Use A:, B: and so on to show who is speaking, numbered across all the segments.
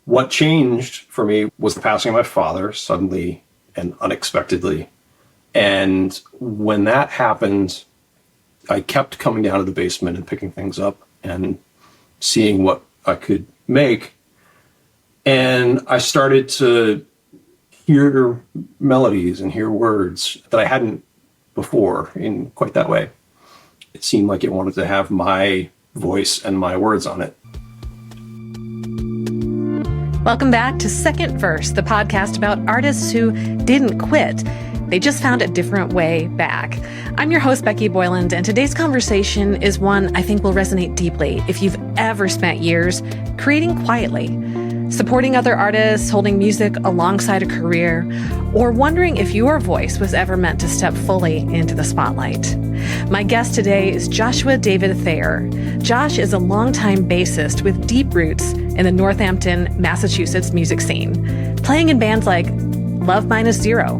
A: What changed for me was the passing of my father suddenly and unexpectedly. And when that happened, I kept coming down to the basement and picking things up and seeing what I could make. And I started to hear melodies and hear words that I hadn't before in quite that way. It seemed like it wanted to have my voice and my words on it.
B: Welcome back to Second Verse, the podcast about artists who didn't quit. They just found a different way back. I'm your host, Becky Boyland, and today's conversation is one I think will resonate deeply if you've ever spent years creating quietly, supporting other artists, holding music alongside a career, or wondering if your voice was ever meant to step fully into the spotlight. My guest today is Joshua David Thayer. Josh is a longtime bassist with deep roots in the Northampton, Massachusetts music scene, playing in bands like Love Minus Zero,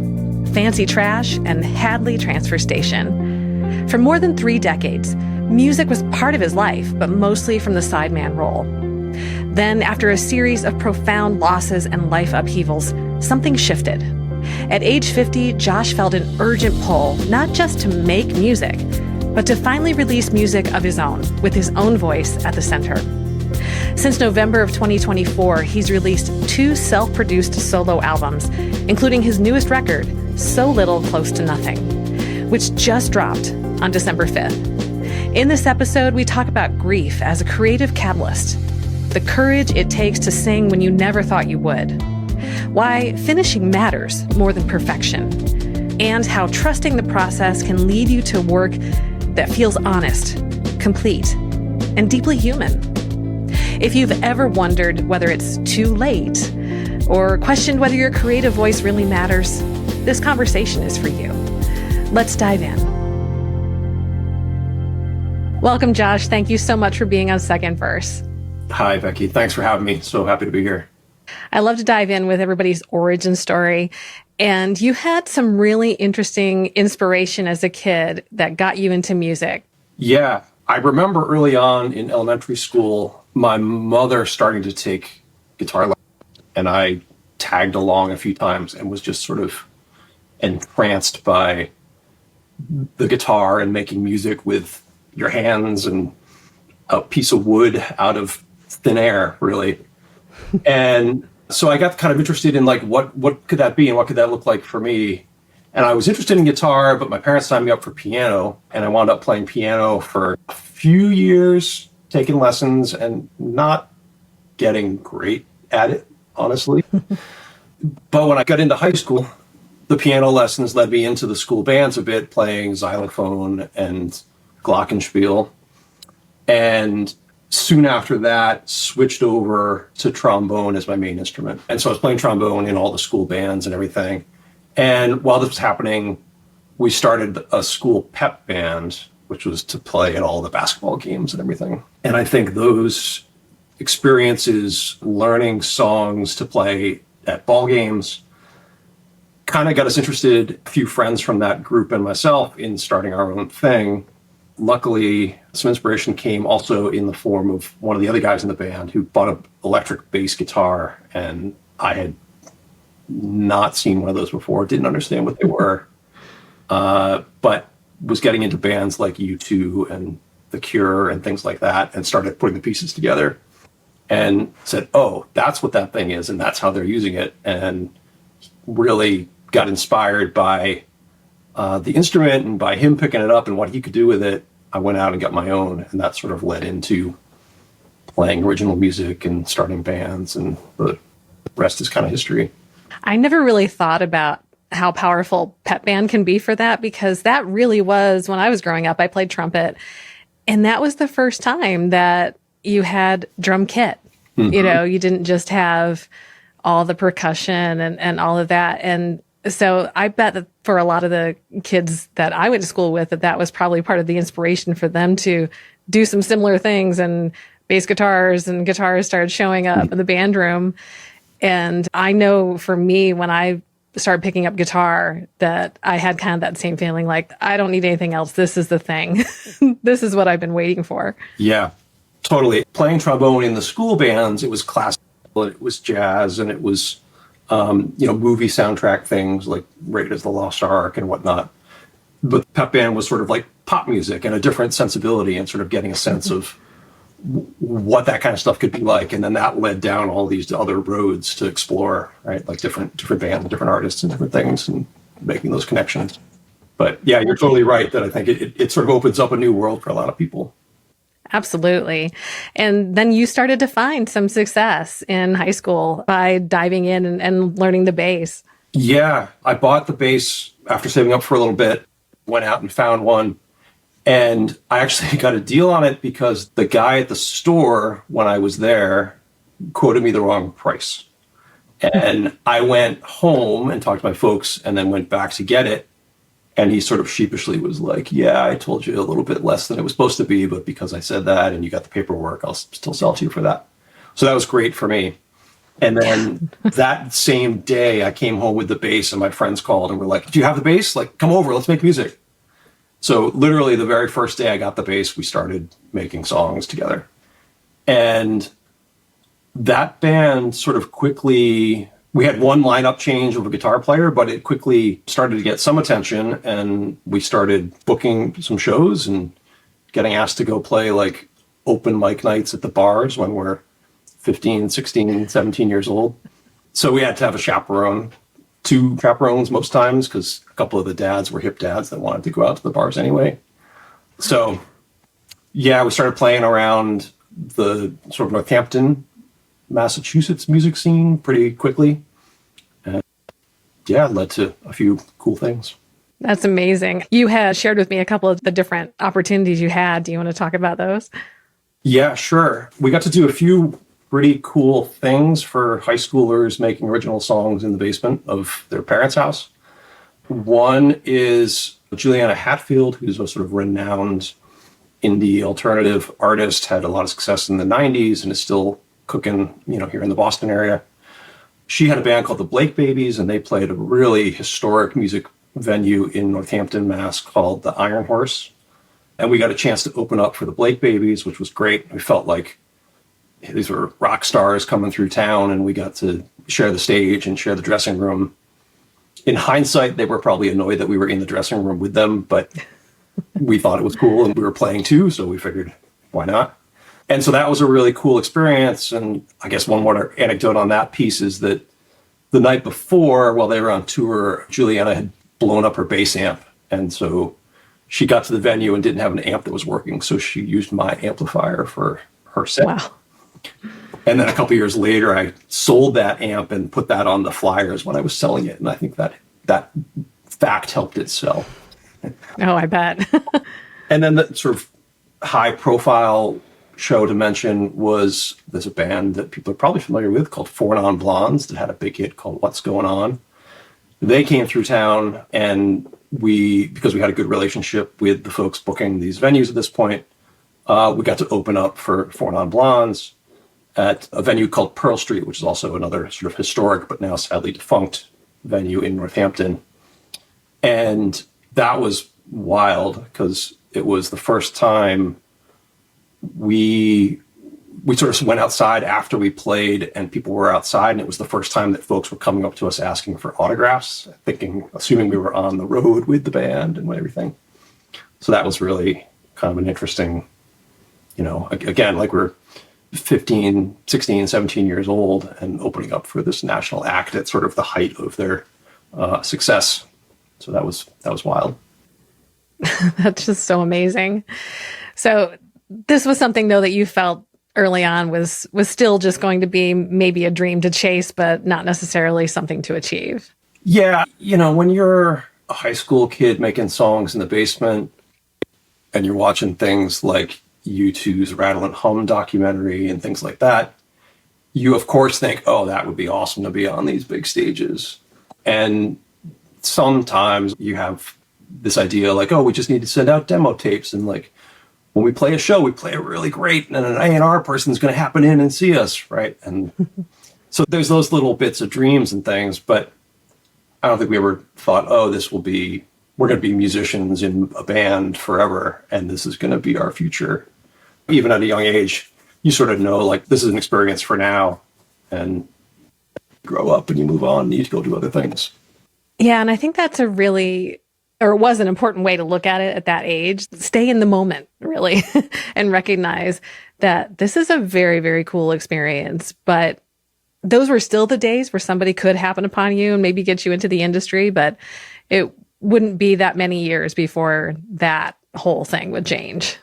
B: Fancy Trash, and Hadley Transfer Station. For more than 3 decades, music was part of his life, but mostly from the sideman role. Then, after a series of profound losses and life upheavals, something shifted. At age 50, Josh felt an urgent pull, not just to make music, but to finally release music of his own, with his own voice at the center. Since November of 2024, he's released 2 self-produced solo albums, including his newest record, So Little Close to Nothing, which just dropped on December 5th. In this episode, we talk about grief as a creative catalyst, the courage it takes to sing when you never thought you would, why finishing matters more than perfection, and how trusting the process can lead you to work that feels honest, complete, and deeply human. If you've ever wondered whether it's too late or questioned whether your creative voice really matters, this conversation is for you. Let's dive in. Welcome, Josh. Thank you so much for being on Second Verse.
A: Hi, Becky. Thanks for having me. So happy to be here.
B: I love to dive in with everybody's origin story. And you had some really interesting inspiration as a kid that got you into music.
A: Yeah. I remember early on in elementary school, my mother starting to take guitar lessons, and I tagged along a few times and was just sort of entranced by the guitar and making music with your hands and a piece of wood out of thin air, really. And so I got kind of interested in like, what could that be and what could that look like for me? And I was interested in guitar, but my parents signed me up for piano, and I wound up playing piano for a few years, taking lessons and not getting great at it, honestly. But when I got into high school, the piano lessons led me into the school bands a bit, playing xylophone and glockenspiel. And soon after that, switched over to trombone as my main instrument. And so I was playing trombone in all the school bands and everything. And while this was happening, we started a school pep band, which was to play at all the basketball games and everything. And I think those experiences, learning songs to play at ball games, kind of got us interested, a few friends from that group and myself, in starting our own thing. Luckily, some inspiration came also in the form of one of the other guys in the band who bought an electric bass guitar, and I had not seen one of those before, didn't understand what they were, but was getting into bands like U2 and The Cure and things like that, and started putting the pieces together and said, oh, that's what that thing is, and that's how they're using it, and really got inspired by the instrument and by him picking it up and what he could do with it. I went out and got my own, and that sort of led into playing original music and starting bands, and the rest is kind of history.
B: I never really thought about how powerful pep band can be for that, because that really was, when I was growing up, I played trumpet, and that was the first time that you had drum kit. Mm-hmm. You know, you didn't just have all the percussion and all of that. And so I bet that for a lot of the kids that I went to school with, that was probably part of the inspiration for them to do some similar things, and bass guitars and guitars started showing up in the band room. And I know for me, when I started picking up guitar, that I had kind of that same feeling, like, I don't need anything else. This is the thing. This is what I've been waiting for.
A: Yeah, totally. Playing trombone in the school bands, it was classical it was jazz, and it was, movie soundtrack things like Raiders of the Lost Ark and whatnot. But the pep band was sort of like pop music and a different sensibility, and sort of getting a sense of what that kind of stuff could be like. And then that led down all these other roads to explore, right? Like different bands, different artists and different things, and making those connections. But yeah, you're totally right that I think it sort of opens up a new world for a lot of people.
B: Absolutely. And then you started to find some success in high school by diving in and learning the bass.
A: Yeah, I bought the bass after saving up for a little bit, went out and found one. And I actually got a deal on it because the guy at the store, when I was there, quoted me the wrong price. And I went home and talked to my folks and then went back to get it. And he sort of sheepishly was like, yeah, I told you a little bit less than it was supposed to be, but because I said that and you got the paperwork, I'll still sell it to you for that. So that was great for me. And then that same day, I came home with the bass, and my friends called and were like, do you have the bass? Like, come over, let's make music. So literally the very first day I got the bass, we started making songs together. And that band sort of quickly, we had one lineup change of a guitar player, but it quickly started to get some attention, and we started booking some shows and getting asked to go play like open mic nights at the bars when we're 15, 16, 17 years old. So we had to have a chaperone, 2 chaperones most times, because a couple of the dads were hip dads that wanted to go out to the bars anyway. So yeah, we started playing around the sort of Northampton, Massachusetts music scene pretty quickly. And yeah, it led to a few cool things.
B: That's amazing. You had shared with me a couple of the different opportunities you had. Do you want to talk about those?
A: Yeah, sure. We got to do a few pretty cool things for high schoolers making original songs in the basement of their parents' house. One is Juliana Hatfield, who's a sort of renowned indie alternative artist, had a lot of success in the 90s and is still cooking, here in the Boston area. She had a band called the Blake Babies, and they played a really historic music venue in Northampton, Mass, called the Iron Horse. And we got a chance to open up for the Blake Babies, which was great. We felt like these were rock stars coming through town, and we got to share the stage and share the dressing room. In hindsight, they were probably annoyed that we were in the dressing room with them, but we thought it was cool, and we were playing too, so we figured, why not? And so that was a really cool experience. And I guess one more anecdote on that piece is that the night before, while they were on tour, Juliana had blown up her bass amp. And so she got to the venue and didn't have an amp that was working, so she used my amplifier for her set.
B: Wow.
A: And then a couple of years later, I sold that amp and put that on the flyers when I was selling it. And I think that fact helped it sell.
B: Oh, I bet.
A: And then the sort of high profile show to mention was, there's a band that people are probably familiar with called Four Non Blondes that had a big hit called What's Going On. They came through town, and because we had a good relationship with the folks booking these venues at this point, we got to open up for Four Non Blondes at a venue called Pearl Street, which is also another sort of historic but now sadly defunct venue in Northampton. And that was wild because it was the first time we sort of went outside after we played and people were outside, and it was the first time that folks were coming up to us asking for autographs, assuming we were on the road with the band and everything. So that was really kind of an interesting, again, like we're 15, 16, 17 years old and opening up for this national act at sort of the height of their success. So that was wild.
B: That's just so amazing. So this was something, though, that you felt early on was still just going to be maybe a dream to chase, but not necessarily something to achieve.
A: Yeah. When you're a high school kid making songs in the basement and you're watching things like U2's Rattle and Hum documentary and things like that, you of course think, oh, that would be awesome to be on these big stages. And sometimes you have this idea like, oh, we just need to send out demo tapes, and like when we play a show, we play it really great, and an A&R person's going to happen in and see us, right? And so there's those little bits of dreams and things, but I don't think we ever thought, oh, we're going to be musicians in a band forever, and this is going to be our future. Even at a young age, you sort of know, like, this is an experience for now, and grow up and you move on, and you need to go do other things.
B: Yeah, and I think that's a really, or it was an important way to look at it at that age. Stay in the moment, really, and recognize that this is a very, very cool experience. But those were still the days where somebody could happen upon you and maybe get you into the industry, but it wouldn't be that many years before that whole thing would change.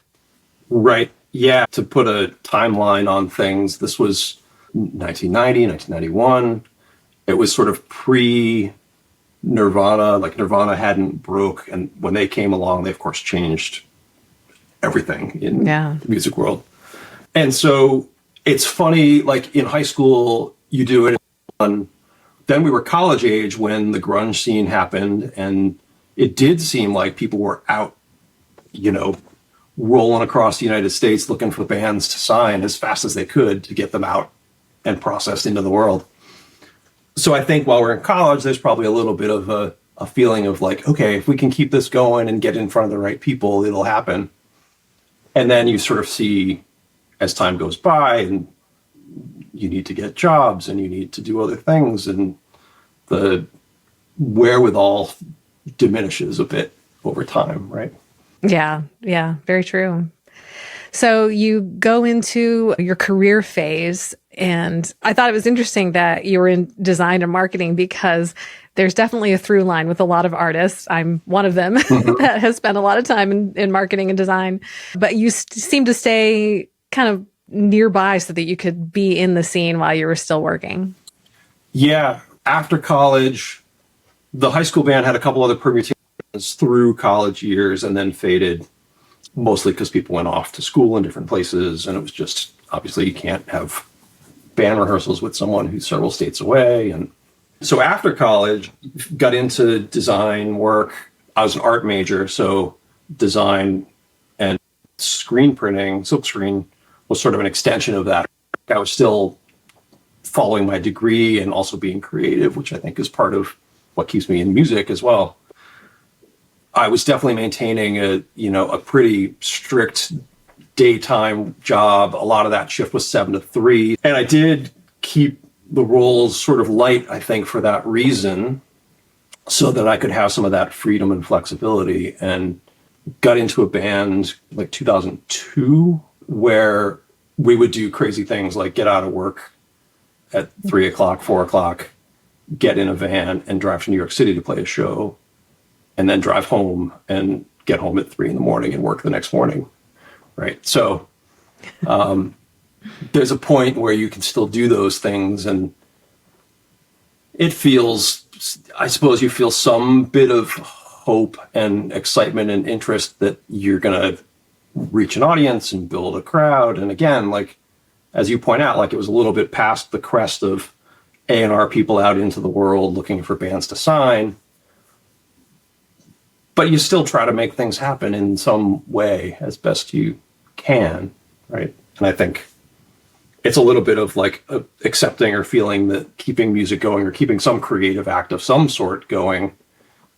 A: Right. Yeah. To put a timeline on things, this was 1990, 1991. It was sort of pre-Nirvana, like Nirvana hadn't broke. And when they came along, they, of course, changed everything in the music world. And so it's funny, like in high school, you do it. Then we were college age when the grunge scene happened, and it did seem like people were out, rolling across the United States looking for bands to sign as fast as they could to get them out and processed into the world. So I think while we're in college, there's probably a little bit of a feeling of like, okay, if we can keep this going and get in front of the right people, it'll happen. And then you sort of see as time goes by and you need to get jobs and you need to do other things, and the wherewithal diminishes a bit over time, right?
B: Yeah, very true. So you go into your career phase, and I thought it was interesting that you were in design and marketing because there's definitely a through line with a lot of artists. I'm one of them that has spent a lot of time in marketing and design, but you seem to stay kind of nearby so that you could be in the scene while you were still working.
A: Yeah. After college, the high school band had a couple other permutations through college years and then faded, mostly because people went off to school in different places. And it was just, obviously, you can't have band rehearsals with someone who's several states away. And so after college, got into design work. I was an art major, so design and screen printing, silkscreen, was sort of an extension of that. I was still following my degree and also being creative, which I think is part of what keeps me in music as well. I was definitely maintaining a pretty strict daytime job. A lot of that shift was 7 to 3. And I did keep the roles sort of light, I think, for that reason, so that I could have some of that freedom and flexibility, and got into a band like 2002 where we would do crazy things like get out of work at 3 o'clock, 4 o'clock, get in a van and drive to New York City to play a show, and then drive home and get home at 3 a.m. and work the next morning. Right. So there's a point where you can still do those things, and it feels, I suppose you feel some bit of hope and excitement and interest that you're going to reach an audience and build a crowd. And again, like, as you point out, like it was a little bit past the crest of A&R people out into the world looking for bands to sign. But you still try to make things happen in some way as best you can, right? And I think it's a little bit of like accepting or feeling that keeping music going or keeping some creative act of some sort going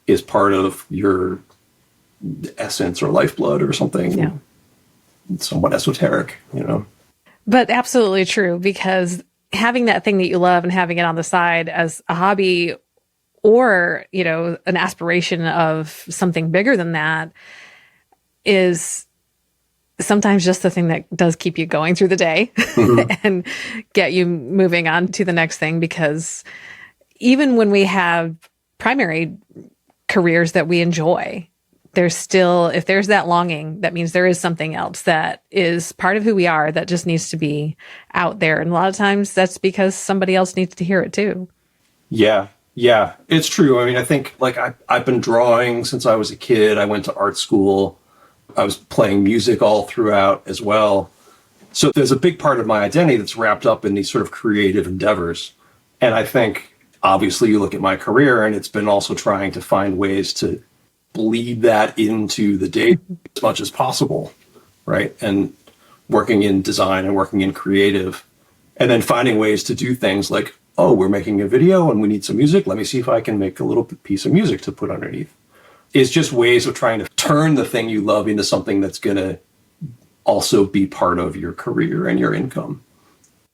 A: is part of your essence or lifeblood or something.
B: Yeah.
A: Somewhat esoteric,
B: But absolutely true, because having that thing that you love and having it on the side as a hobby or, an aspiration of something bigger than that is sometimes just the thing that does keep you going through the day and get you moving on to the next thing. Because even when we have primary careers that we enjoy, there's still, if there's that longing, that means there is something else that is part of who we are that just needs to be out there. And a lot of times that's because somebody else needs to hear it too.
A: Yeah, it's true. I mean, I think like I've been drawing since I was a kid. I went to art school. I was playing music all throughout as well. So there's a big part of my identity that's wrapped up in these sort of creative endeavors. And I think, obviously, you look at my career and it's been also trying to find ways to bleed that into the day as much as possible, right? And working in design and working in creative, and then finding ways to do things like, oh, we're making a video and we need some music. Let me see if I can make a little piece of music to put underneath. It's just ways of trying to turn the thing you love into something that's going to also be part of your career and your income.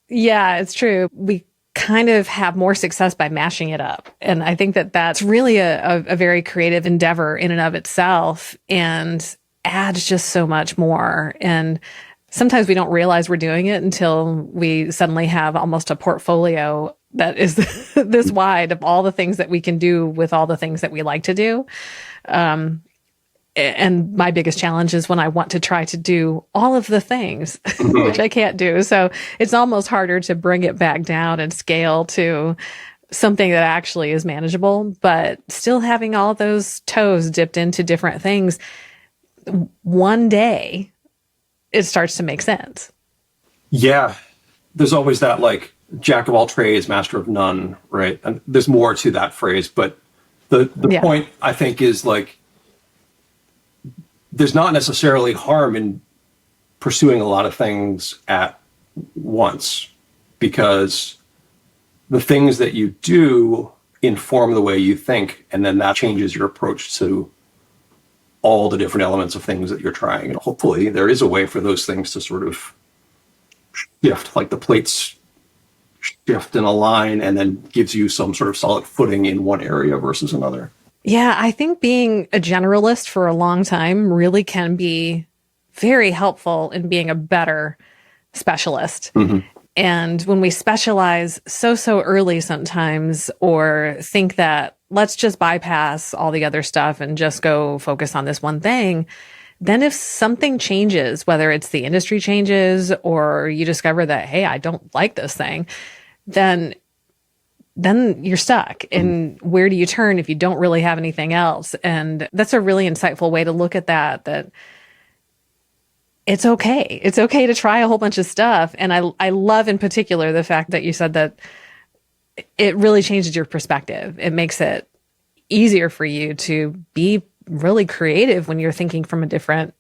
B: Yeah, it's true. We kind of have more success by mashing it up. And I think that that's really a very creative endeavor in and of itself and adds just so much more. And sometimes we don't realize we're doing it until we suddenly have almost a portfolio that is this wide of all the things that we can do with all the things that we like to do. And my biggest challenge is when I want to try to do all of the things, which I can't do. So it's almost harder to bring it back down and scale to something that actually is manageable, but still having all those toes dipped into different things. One day it starts to make sense. Yeah.
A: There's always that like jack of all trades, master of none, right? And there's more to that phrase, but the point I think is like, there's not necessarily harm in pursuing a lot of things at once, because the things that you do inform the way you think, and then that changes your approach to all the different elements of things that you're trying. And hopefully there is a way for those things to sort of shift, like the plates shift in a line and then gives you some sort of solid footing in one area versus another.
B: Yeah, I think being a generalist for a long time really can be very helpful in being a better specialist. Mm-hmm. And when we specialize so early sometimes, or think that let's just bypass all the other stuff and just go focus on this one thing, then if something changes, whether it's the industry changes or you discover that, hey, I don't like this thing, then you're stuck. And where do you turn if you don't really have anything else? And that's a really insightful way to look at that it's okay. It's okay to try a whole bunch of stuff. And I love in particular the fact that you said that it really changes your perspective. It makes it easier for you to be really creative when you're thinking from a different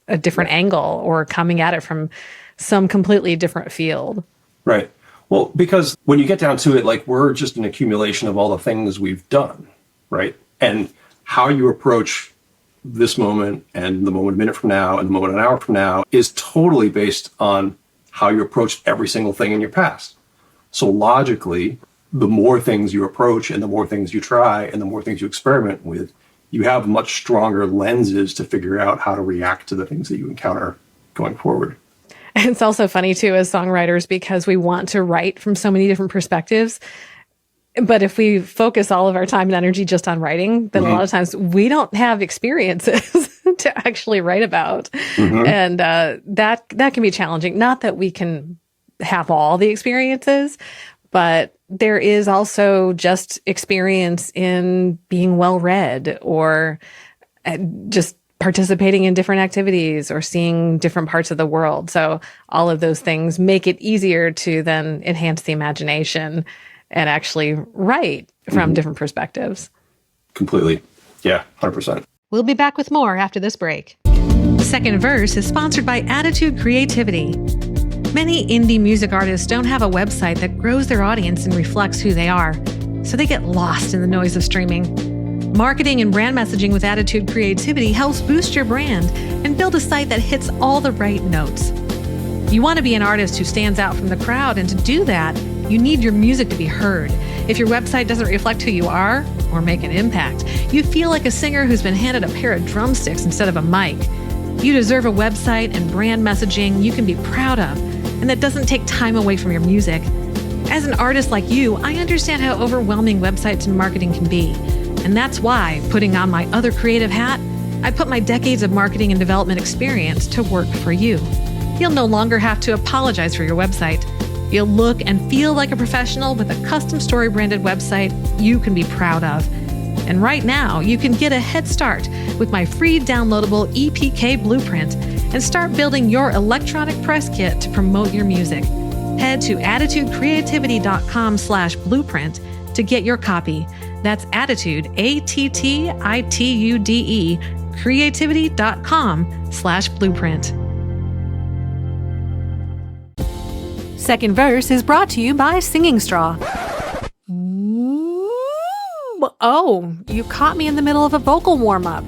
B: angle or coming at it from some completely different field.
A: Right. Well, because when you get down to it, like, we're just an accumulation of all the things we've done, right? And how you approach this moment and the moment a minute from now and the moment an hour from now is totally based on how you approached every single thing in your past. So logically, the more things you approach and the more things you try and the more things you experiment with, you have much stronger lenses to figure out how to react to the things that you encounter going forward.
B: It's also funny, too, as songwriters, because we want to write from so many different perspectives. But if we focus all of our time and energy just on writing, then a lot of times we don't have experiences to actually write about. And that can be challenging. Not that we can have all the experiences, but there is also just experience in being well-read or just participating in different activities or seeing different parts of the world. So all of those things make it easier to then enhance the imagination and actually write from different perspectives.
A: Completely. Yeah, 100%.
B: We'll be back with more after this break. Second Verse is sponsored by Attitude Creativity. Many indie music artists don't have a website that grows their audience and reflects who they are, so they get lost in the noise of streaming. Marketing and brand messaging with Attitude Creativity helps boost your brand and build a site that hits all the right notes. You want to be an artist who stands out from the crowd, and to do that, you need your music to be heard. If your website doesn't reflect who you are or make an impact, you feel like a singer who's been handed a pair of drumsticks instead of a mic. You deserve a website and brand messaging you can be proud of, and that doesn't take time away from your music. As an artist like you, I understand how overwhelming websites and marketing can be. And that's why, putting on my other creative hat, I put my decades of marketing and development experience to work for you. You'll no longer have to apologize for your website. You'll look and feel like a professional with a custom story branded website you can be proud of. And right now, you can get a head start with my free downloadable EPK blueprint and start building your electronic press kit to promote your music. Head to attitudecreativity.com/blueprint to get your copy. That's Attitude, ATTITUDE, creativity.com/blueprint. Second Verse is brought to you by Singing Straw. Oh, you caught me in the middle of a vocal warm-up.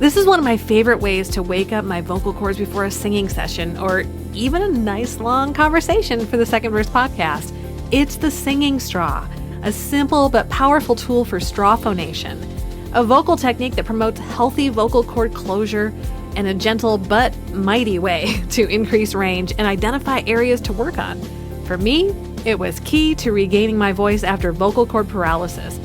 B: This is one of my favorite ways to wake up my vocal cords before a singing session or even a nice long conversation for the Second Verse podcast. It's the singing straw, a simple but powerful tool for straw phonation, a vocal technique that promotes healthy vocal cord closure and a gentle but mighty way to increase range and identify areas to work on. For me, it was key to regaining my voice after vocal cord paralysis.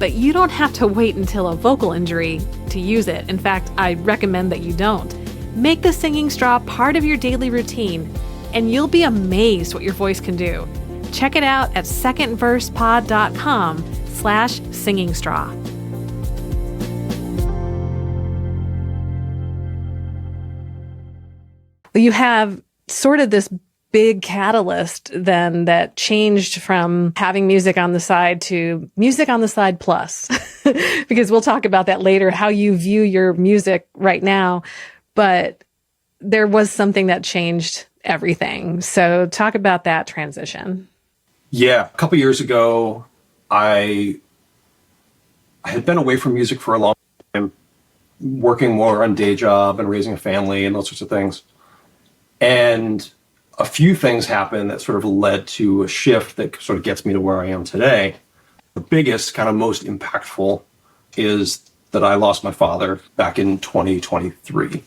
B: But you don't have to wait until a vocal injury to use it. In fact, I recommend that you don't. Make the singing straw part of your daily routine, and you'll be amazed what your voice can do. Check it out at secondversepod.com/singing straw. You have sort of this big catalyst then that changed from having music on the side to music on the side plus, because we'll talk about that later, how you view your music right now. But there was something that changed everything. So talk about that transition.
A: Yeah, a couple years ago, I had been away from music for a long time, working more on day job and raising a family and those sorts of things. And a few things happened that sort of led to a shift that sort of gets me to where I am today. The biggest, kind of most impactful, is that I lost my father back in 2023.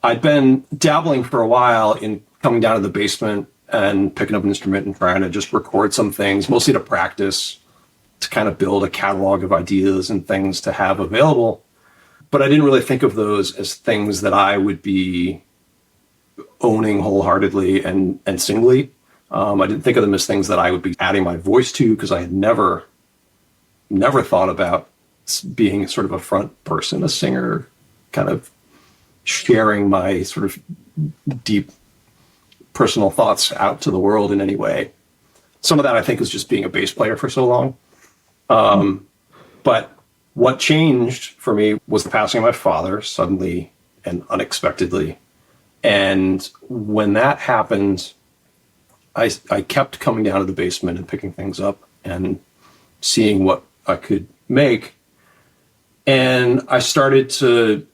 A: I'd been dabbling for a while in coming down to the basement and picking up an instrument and trying to just record some things, mostly to practice, to kind of build a catalog of ideas and things to have available. But I didn't really think of those as things that I would be owning wholeheartedly and singly. I didn't think of them as things that I would be adding my voice to, because I had never thought about being sort of a front person, a singer, kind of sharing my sort of deep personal thoughts out to the world in any way. Some of that I think was just being a bass player for so long. But what changed for me was the passing of my father suddenly and unexpectedly. And when that happened, I kept coming down to the basement and picking things up and seeing what I could make. And I started to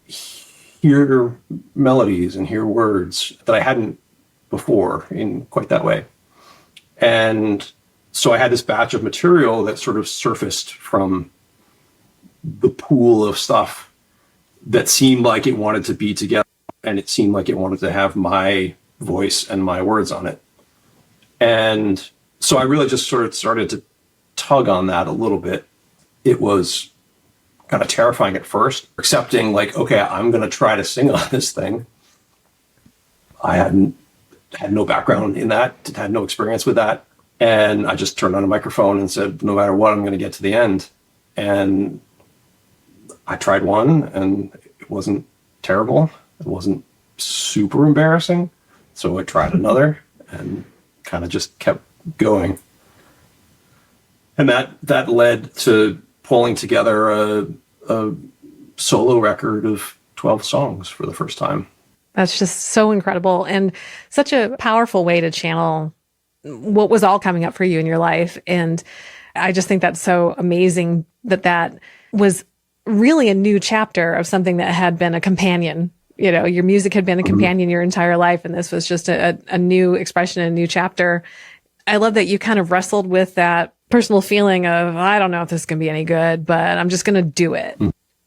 A: hear melodies and hear words that I hadn't before in quite that way. And so I had this batch of material that sort of surfaced from the pool of stuff that seemed like it wanted to be together. And it seemed like it wanted to have my voice and my words on it. And so I really just sort of started to tug on that a little bit. It was kind of terrifying at first, accepting like, okay, I'm going to try to sing on this thing. I had no background in that, had no experience with that. And I just turned on a microphone and said, no matter what, I'm going to get to the end. And I tried one and it wasn't terrible. It wasn't super embarrassing. So I tried another and kind of just kept going. And that led to pulling together a solo record of 12 songs for the first time.
B: That's just so incredible and such a powerful way to channel what was all coming up for you in your life. And I just think that's so amazing that was really a new chapter of something that had been a companion. You know, your music had been a companion your entire life, and this was just a new expression, a new chapter. I love that you kind of wrestled with that personal feeling of, I don't know if this is going to be any good, but I'm just going to do it.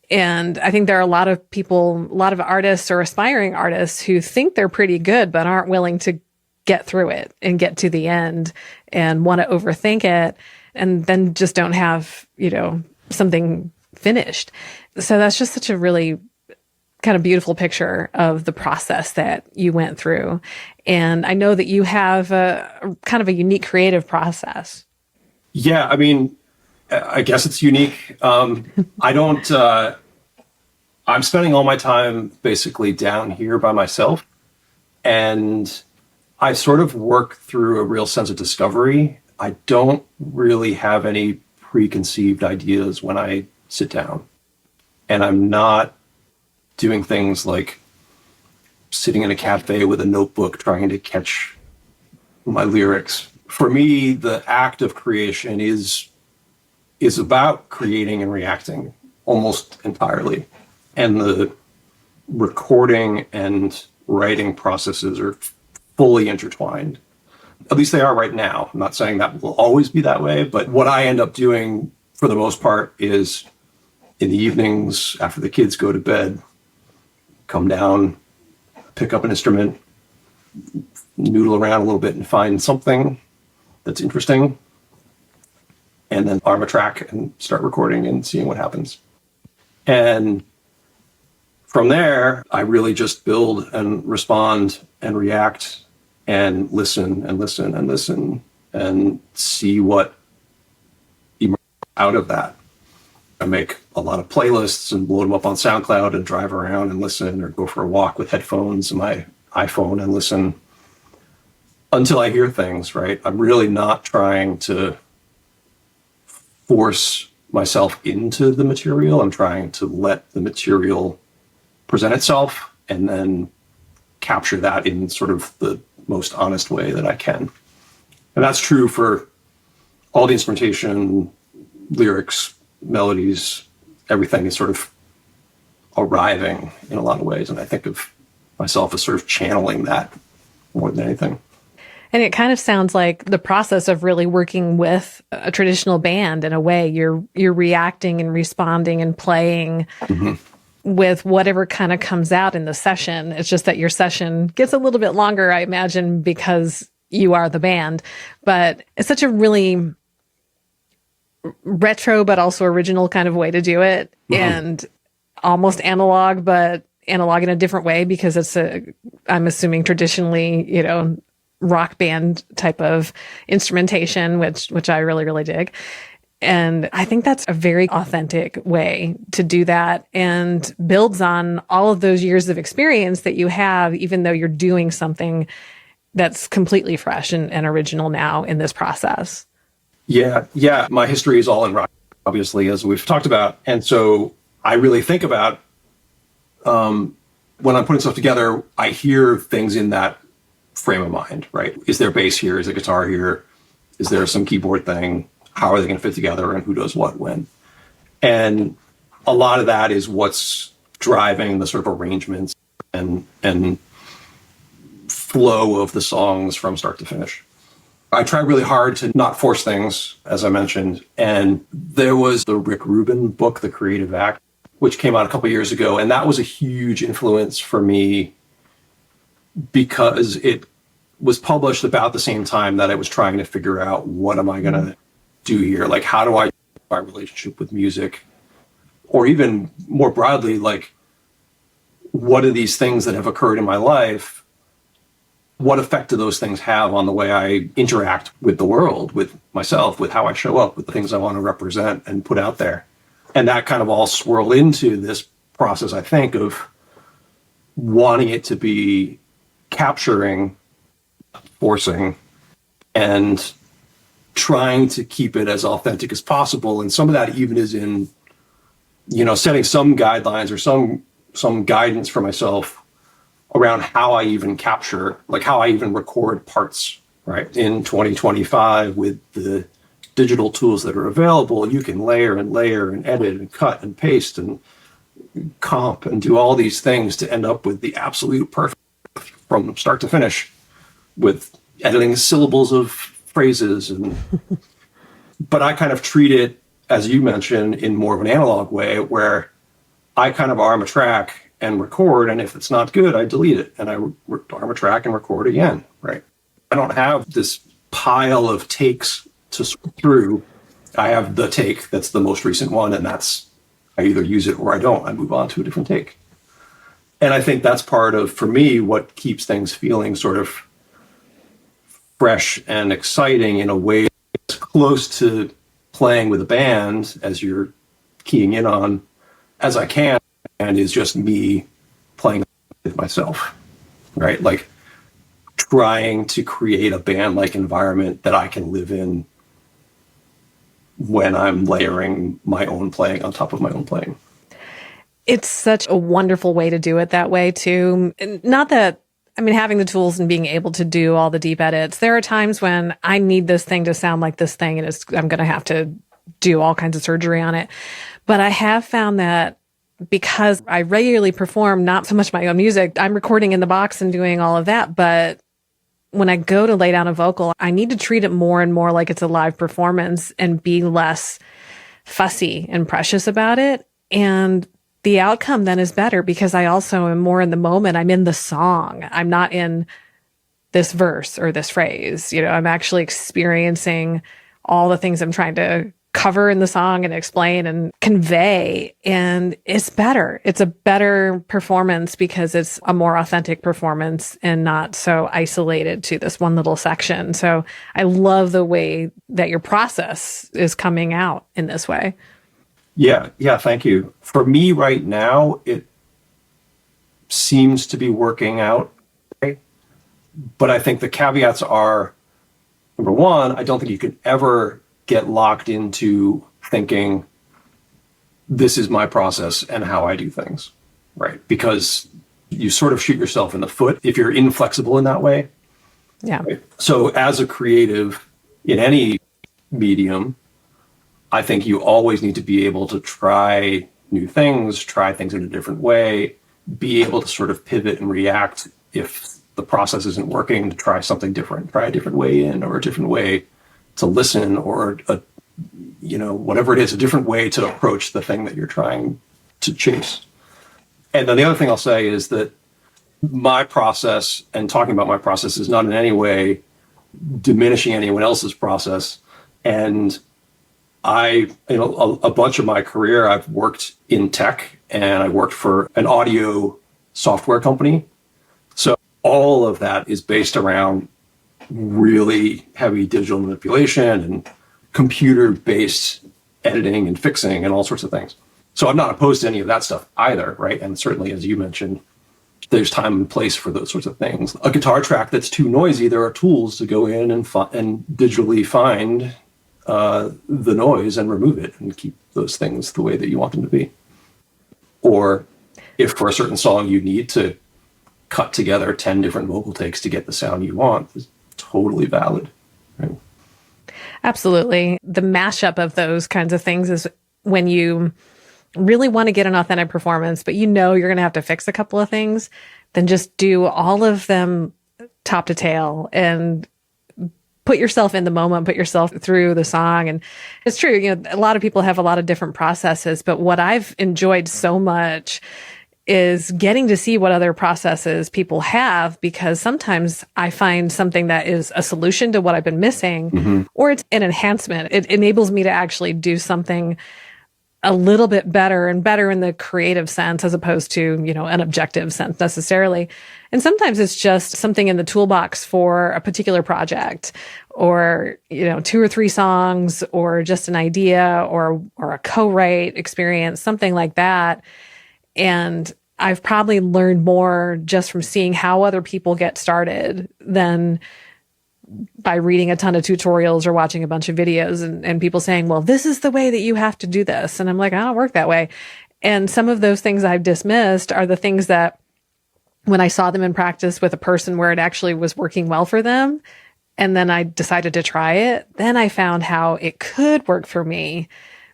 B: And I think there are a lot of people, a lot of artists or aspiring artists who think they're pretty good, but aren't willing to get through it and get to the end and want to overthink it and then just don't have, something finished. So that's just such a really kind of beautiful picture of the process that you went through. And I know that you have a kind of a unique creative process.
A: Yeah, I mean, I guess it's unique. I'm spending all my time basically down here by myself. And I sort of work through a real sense of discovery. I don't really have any preconceived ideas when I sit down. And I'm not doing things like sitting in a cafe with a notebook trying to catch my lyrics. For me, the act of creation is about creating and reacting almost entirely. And the recording and writing processes are fully intertwined. At least they are right now. I'm not saying that will always be that way, but what I end up doing for the most part is in the evenings after the kids go to bed, come down, pick up an instrument, noodle around a little bit and find something that's interesting, and then arm a track and start recording and seeing what happens. And from there, I really just build and respond and react and listen and listen and listen and see what emerges out of that. I make a lot of playlists and load them up on SoundCloud and drive around and listen, or go for a walk with headphones and my iPhone and listen until I hear things, right? I'm really not trying to force myself into the material. I'm trying to let the material present itself and then capture that in sort of the most honest way that I can. And that's true for all the instrumentation, lyrics, melodies, everything is sort of arriving in a lot of ways. And I think of myself as sort of channeling that more than anything.
B: And it kind of sounds like the process of really working with a traditional band in a way. You're reacting and responding and playing with whatever kind of comes out in the session. It's just that your session gets a little bit longer, I imagine, because you are the band. But it's such a really retro but also original kind of way to do it, and almost analog, but analog in a different way, because it's I'm assuming traditionally, rock band type of instrumentation, which I really, really dig. And I think that's a very authentic way to do that, and builds on all of those years of experience that you have, even though you're doing something that's completely fresh and original now in this process. Yeah. My history is all in rock, obviously, as we've talked about. And so I really think about when I'm putting stuff together, I hear things in that frame of mind, right? Is there bass here? Is there guitar here? Is there some keyboard thing? How are they going to fit together, and who does what when? And a lot of that is what's driving the sort of arrangements and flow of the songs from start to finish. I try really hard to not force things, as I mentioned. And there was the Rick Rubin book, The Creative Act, which came out a couple years ago. And that was a huge influence for me because it was published about the same time that I was trying to figure out, what am I going to do here? Like, how do I my relationship with music? Or even more broadly, like, what are these things that have occurred in my life? What effect do those things have on the way I interact with the world, with myself, with how I show up, with the things I want to represent and put out there? And that kind of all swirled into this process, I think, of wanting it to be capturing, forcing, and trying to keep it as authentic as possible. And some of that even is in, setting some guidelines or some guidance for myself around how I even capture, like how I even record parts, right? In 2025, with the digital tools that are available, you can layer and edit and cut and paste and comp and do all these things to end up with the absolute perfect from start to finish, with editing syllables of phrases. But I kind of treat it, as you mentioned, in more of an analog way, where I kind of arm a track and record, and if it's not good, I delete it and I arm a track and record again, right? I don't have this pile of takes to sort through. I have the take that's the most recent one, and that's, I either use it or I don't. I move on to a different take. And I think that's part of, for me, what keeps things feeling sort of fresh and exciting in a way that's close to playing with a band, as you're keying in on, as I can. And is just me playing with myself, right? Like, trying to create a band-like environment that I can live in when I'm layering my own playing on top of my own playing. It's such a wonderful way to do it that way too. Not that, having the tools and being able to do all the deep edits, there are times when I need this thing to sound like this thing, and I'm going to have to do all kinds of surgery on it. But I have found that because I regularly perform not so much my own music, I'm recording in the box and doing all of that, but when I go to lay down a vocal, I need to treat it more and more like it's a live performance and be less fussy and precious about it. And the outcome then is better because I also am more in the moment. I'm in the song. I'm not in this verse or this phrase. I'm actually experiencing all the things I'm trying to cover in the song and explain and convey. And it's better. It's a better performance because it's a more authentic performance and not so isolated to this one little section. So I love the way that your process is coming out in this way.
A: Yeah, thank you. For me right now, it seems to be working out. But I think the caveats are, number one, I don't think you can ever get locked into thinking this is my process and how I do things, right? Because you sort of shoot yourself in the foot if you're inflexible in that way.
B: Yeah.
A: Right? So as a creative in any medium, I think you always need to be able to try new things, try things in a different way, be able to sort of pivot and react if the process isn't working, to try something different, try a different way in or a different way to listen, or whatever it is, a different way to approach the thing that you're trying to chase. And then the other thing I'll say is that my process, and talking about my process, is not in any way diminishing anyone else's process. And a bunch of my career, I've worked in tech and I worked for an audio software company. So all of that is based around really heavy digital manipulation and computer-based editing and fixing and all sorts of things. So I'm not opposed to any of that stuff either, right? And certainly, as you mentioned, there's time and place for those sorts of things. A guitar track that's too noisy, there are tools to go in and digitally find the noise and remove it and keep those things the way that you want them to be. Or if for a certain song you need to cut together 10 different vocal takes to get the sound you want, is totally valid. Right?
B: Absolutely. The mashup of those kinds of things is when you really want to get an authentic performance, but you're going to have to fix a couple of things, then just do all of them top to tail and put yourself in the moment, put yourself through the song. And it's true, a lot of people have a lot of different processes, but what I've enjoyed so much is getting to see what other processes people have, because sometimes I find something that is a solution to what I've been missing, or it's an enhancement. It enables me to actually do something a little bit better, and better in the creative sense as opposed to, an objective sense necessarily. And sometimes it's just something in the toolbox for a particular project, or, 2 or 3 songs, or just an idea, or a co-write experience, something like that. And I've probably learned more just from seeing how other people get started than by reading a ton of tutorials or watching a bunch of videos and people saying, well, this is the way that you have to do this. And I'm like, I don't work that way. And some of those things I've dismissed are the things that when I saw them in practice with a person where it actually was working well for them, and then I decided to try it, then I found how it could work for me.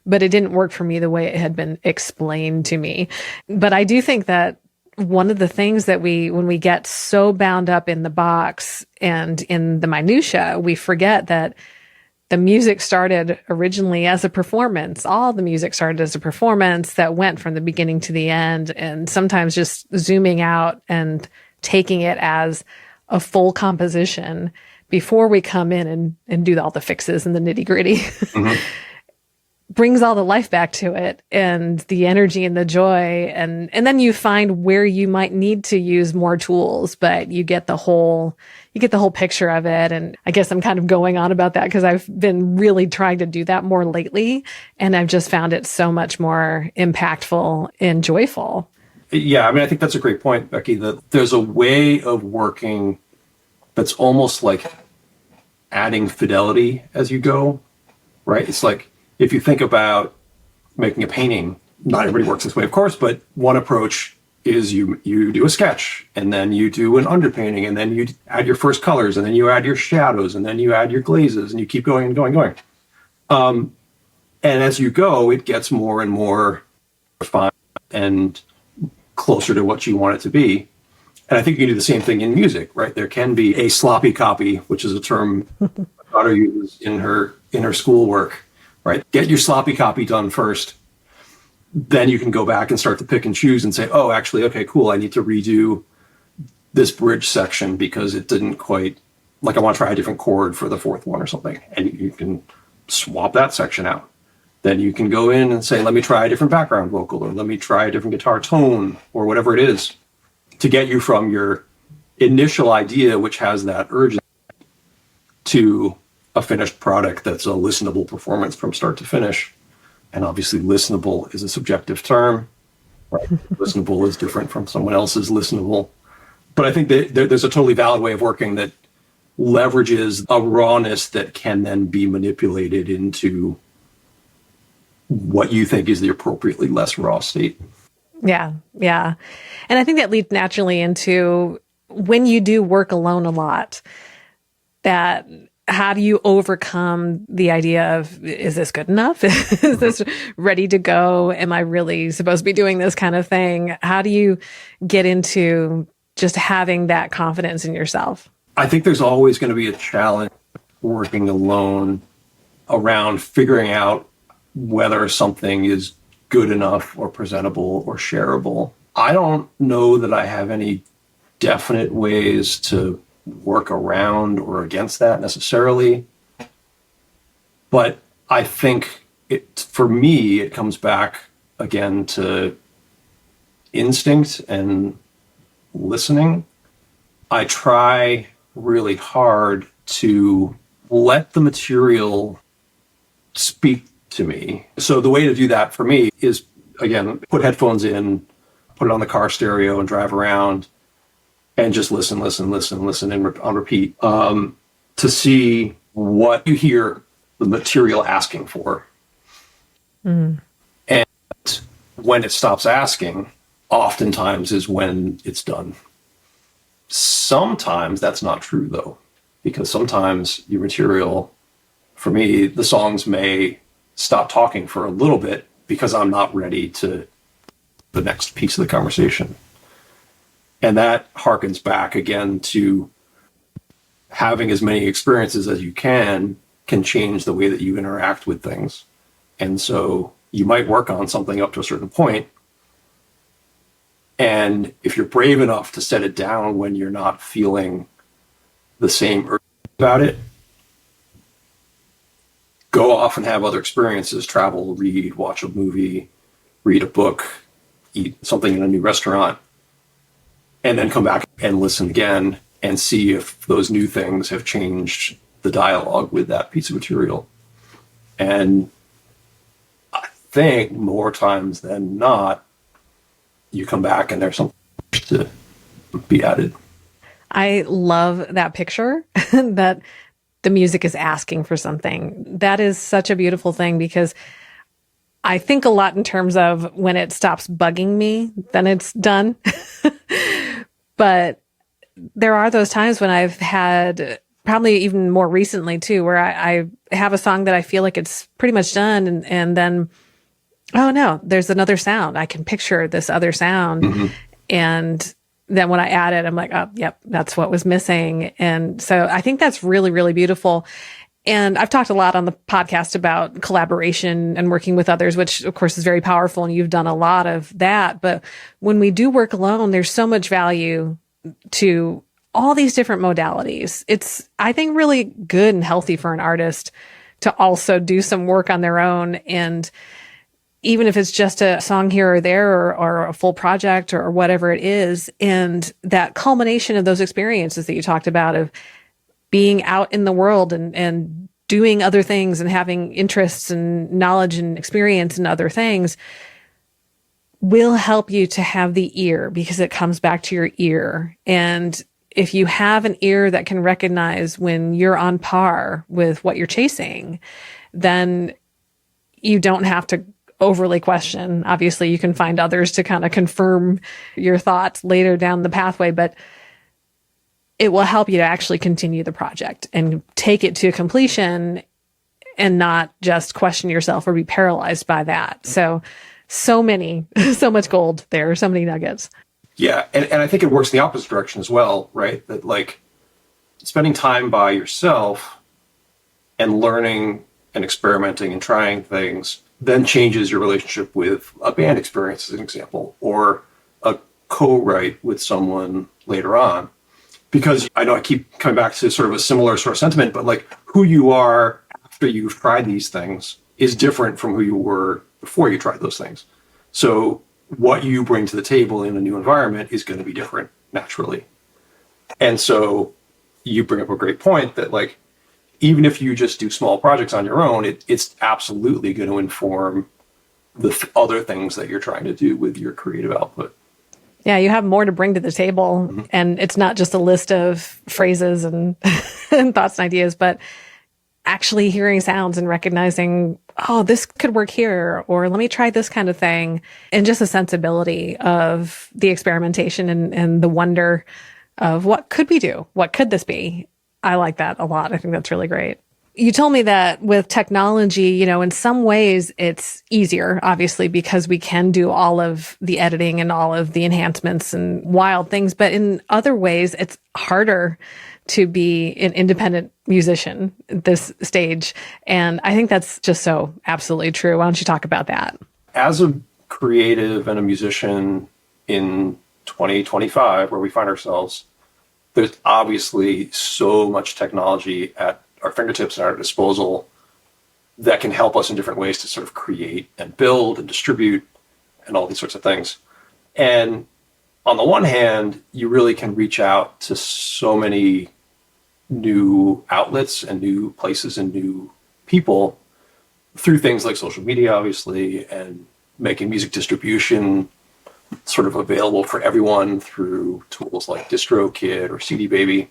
B: But it didn't work for me the way it had been explained to me. But I do think that one of the things that when we get so bound up in the box and in the minutia, we forget that the music started originally as a performance. All the music started as a performance that went from the beginning to the end. And sometimes just zooming out and taking it as a full composition before we come in and do all the fixes and the nitty gritty. Brings all the life back to it, and the energy and the joy. And then you find where you might need to use more tools, but you get the whole picture of it. And I guess I'm kind of going on about that because I've been really trying to do that more lately. And I've just found it so much more impactful and joyful.
A: Yeah. I think that's a great point, Becky, that there's a way of working that's almost like adding fidelity as you go, right? It's like, if you think about making a painting, not everybody works this way, of course, but one approach is you do a sketch, and then you do an underpainting, and then you add your first colors, and then you add your shadows, and then you add your glazes, and you keep going and going. And as you go, it gets more and more refined and closer to what you want it to be. And I think you can do the same thing in music, right? There can be a sloppy copy, which is a term my daughter uses in her schoolwork, right? Get your sloppy copy done first. Then you can go back and start to pick and choose and say, oh, actually, okay, cool. I need to redo this bridge section because it didn't quite, like I want to try a different chord for the fourth one or something. And you can swap that section out. Then you can go in and say, let me try a different background vocal, or let me try a different guitar tone, or whatever it is, to get you from your initial idea, which has that urgency, to a finished product that's a listenable performance from start to finish. And obviously listenable is a subjective term, right? Listenable is different from someone else's listenable. But I think that there's a totally valid way of working that leverages a rawness that can then be manipulated into what you think is the appropriately less raw state.
B: Yeah. Yeah. And I think that leads naturally into when you do work alone a lot, that how do you overcome the idea of, is this good enough? Is this ready to go? Am I really supposed to be doing this kind of thing? How do you get into just having that confidence in yourself?
A: I think there's always going to be a challenge working alone around figuring out whether something is good enough or presentable or shareable. I don't know that I have any definite ways to work around or against that necessarily. But I think for me, it comes back again to instinct and listening. I try really hard to let the material speak to me. So the way to do that for me is, again, put headphones in, put it on the car stereo and drive around and just listen and on repeat, to see what you hear the material asking for. And when it stops asking, oftentimes is when it's done. Sometimes that's not true, though, because sometimes your material, for me, the songs may stop talking for a little bit because I'm not ready to the next piece of the conversation. And that harkens back again to having as many experiences as you can change the way that you interact with things. And so you might work on something up to a certain point, and if you're brave enough to set it down when you're not feeling the same urge about it, go off and have other experiences, travel, read, watch a movie, read a book, eat something in a new restaurant, and then come back and listen again and see if those new things have changed the dialogue with that piece of material. And I think more times than not, you come back and there's something to be added.
B: I love that picture that the music is asking for something. That is such a beautiful thing, because I think a lot in terms of when it stops bugging me, then it's done. But there are those times when I've had, probably even more recently too, where I have a song that I feel like it's pretty much done, and then, oh no, there's another sound. I can picture this other sound. Mm-hmm. And then when I add it, I'm like, oh, yep, that's what was missing. And so I think that's really, really beautiful. And I've talked a lot on the podcast about collaboration and working with others, which of course is very powerful. And you've done a lot of that. But when we do work alone, there's so much value to all these different modalities. It's, I think, really good and healthy for an artist to also do some work on their own. And even if it's just a song here or there, or a full project or whatever it is, and that culmination of those experiences that you talked about of being out in the world and doing other things and having interests and knowledge and experience in other things will help you to have the ear, because it comes back to your ear. And if you have an ear that can recognize when you're on par with what you're chasing, then you don't have to overly question. Obviously, you can find others to kind of confirm your thoughts later down the pathway, but it will help you to actually continue the project and take it to completion and not just question yourself or be paralyzed by that. So much gold there, so many nuggets.
A: Yeah, and I think it works in the opposite direction as well, right? That like spending time by yourself and learning and experimenting and trying things then changes your relationship with a band experience, as an example, or a co-write with someone later on. Because I know I keep coming back to sort of a similar sort of sentiment, but like who you are after you've tried these things is different from who you were before you tried those things. So what you bring to the table in a new environment is going to be different naturally. And so you bring up a great point that like, even if you just do small projects on your own, it's absolutely going to inform the other things that you're trying to do with your creative output.
B: Yeah, you have more to bring to the table, and it's not just a list of phrases and, and thoughts and ideas, but actually hearing sounds and recognizing, oh, this could work here, or let me try this kind of thing, and just a sensibility of the experimentation and the wonder of what could we do? What could this be? I like that a lot. I think that's really great. You told me that with technology, you know, in some ways it's easier, obviously, because we can do all of the editing and all of the enhancements and wild things. But in other ways, it's harder to be an independent musician at this stage. And I think that's just so absolutely true. Why don't you talk about that?
A: As a creative and a musician in 2025, where we find ourselves, there's obviously so much technology at our fingertips and at our disposal that can help us in different ways to sort of create and build and distribute and all these sorts of things. And on the one hand, you really can reach out to so many new outlets and new places and new people through things like social media, obviously, and making music distribution sort of available for everyone through tools like DistroKid or CD Baby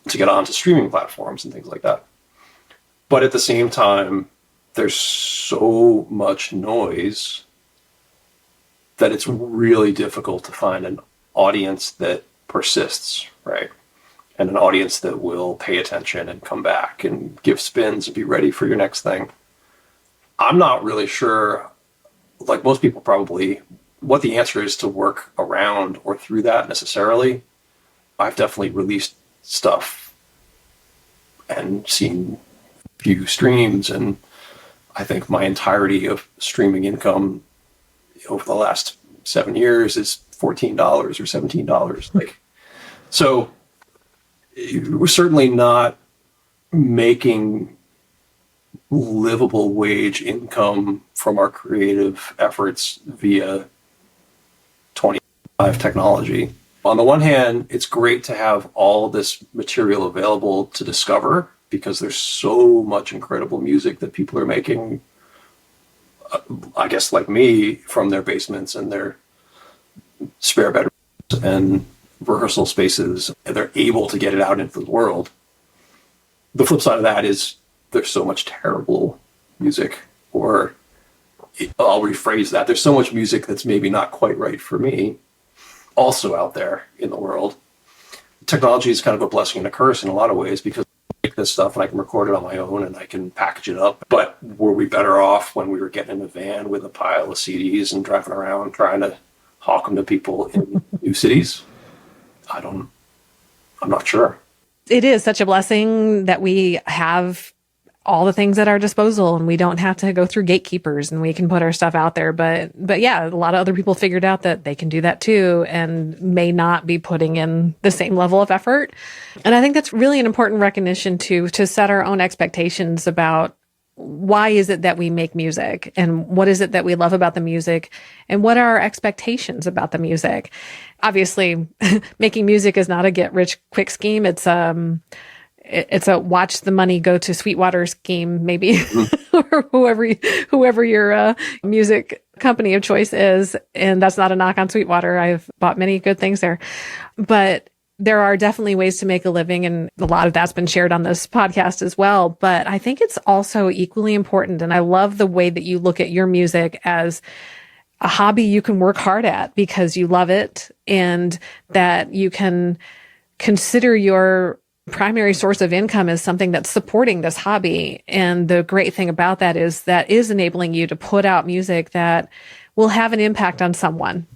A: to get onto streaming platforms and things like that. But at the same time, there's so much noise that it's really difficult to find an audience that persists, right? And an audience that will pay attention and come back and give spins and be ready for your next thing. I'm not really sure, like most people probably, what the answer is to work around or through that necessarily. I've definitely released stuff and seen a few streams, and I think my entirety of streaming income over the last 7 years is $14 or $17. Like, so we're certainly not making livable wage income from our creative efforts via 25 technology. On the one hand, it's great to have all this material available to discover because there's so much incredible music that people are making, I guess like me, from their basements and their spare bedrooms and rehearsal spaces, and they're able to get it out into the world. The flip side of that is there's so much terrible music, or I'll rephrase that, there's so much music that's maybe not quite right for me also out there in the world. Technology is kind of a blessing and a curse in a lot of ways because I make this stuff and I can record it on my own and I can package it up. But were we better off when we were getting in a van with a pile of CDs and driving around trying to hawk them to people in new cities? I'm not sure.
B: It is such a blessing that we have all the things at our disposal and we don't have to go through gatekeepers and we can put our stuff out there. But yeah, a lot of other people figured out that they can do that too and may not be putting in the same level of effort. And I think that's really an important recognition to set our own expectations about why is it that we make music and what is it that we love about the music and what are our expectations about the music. Obviously, making music is not a get rich quick scheme. It's a watch the money go to Sweetwater scheme, maybe, or whoever your music company of choice is. And that's not a knock on Sweetwater. I've bought many good things there, but there are definitely ways to make a living. And a lot of that's been shared on this podcast as well. But I think it's also equally important. And I love the way that you look at your music as a hobby you can work hard at because you love it, and that you can consider your primary source of income as something that's supporting this hobby. And the great thing about that is enabling you to put out music that will have an impact on someone.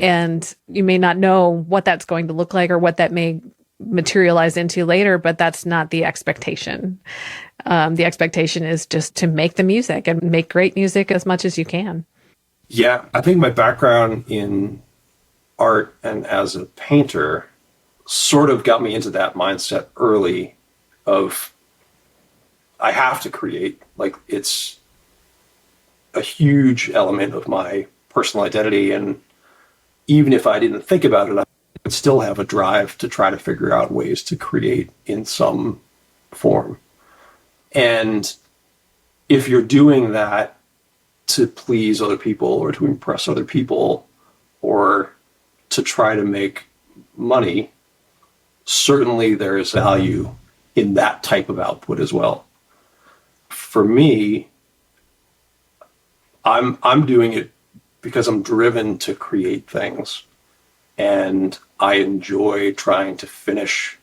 B: And you may not know what that's going to look like or what that may materialize into later, but that's not the expectation. The expectation is just to make the music and make great music as much as you can.
A: Yeah, I think my background in art and as a painter sort of got me into that mindset early of I have to create. Like, it's a huge element of my personal identity. And even if I didn't think about it, I would still have a drive to try to figure out ways to create in some form. And if you're doing that to please other people or to impress other people or to try to make money, certainly there is value in that type of output as well. For me, I'm doing it because I'm driven to create things, and I enjoy trying to finish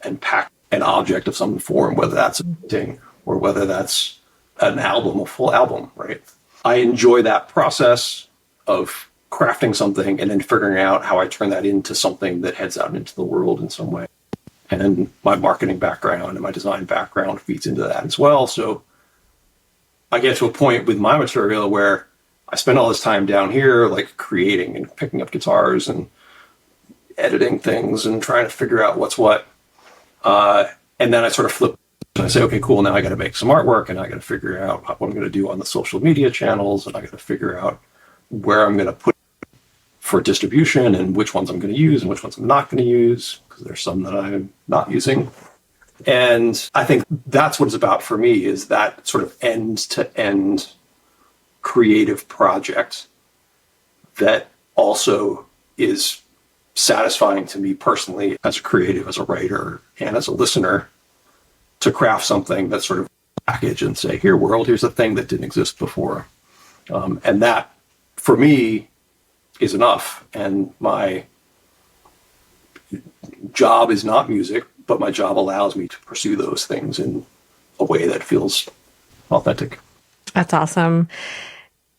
A: and pack an object of some form, whether that's a painting or whether that's an album, a full album, right? I enjoy that process of crafting something and then figuring out how I turn that into something that heads out into the world in some way. And my marketing background and my design background feeds into that as well. So I get to a point with my material where I spend all this time down here, like creating and picking up guitars and editing things and trying to figure out what's what. And then I sort of flip and I say, okay, cool. Now I got to make some artwork and I got to figure out what I'm going to do on the social media channels. And I got to figure out where I'm going to put for distribution and which ones I'm going to use and which ones I'm not going to use, because there's some that I'm not using. And I think that's what it's about for me, is that sort of end-to-end creative project that also is satisfying to me personally as a creative, as a writer, and as a listener, to craft something that's sort of package and say, here, world, here's a thing that didn't exist before. And that, for me, is enough. And my job is not music, but my job allows me to pursue those things in a way that feels authentic.
B: That's awesome.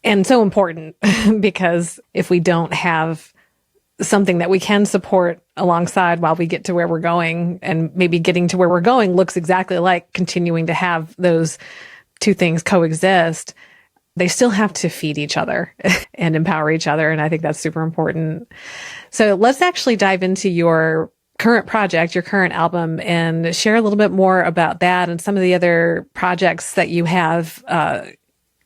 B: And so important, because if we don't have something that we can support alongside while we get to where we're going, and maybe getting to where we're going looks exactly like continuing to have those two things coexist, they still have to feed each other and empower each other. And I think that's super important. So let's actually dive into your current project, your current album, and share a little bit more about that and some of the other projects that you have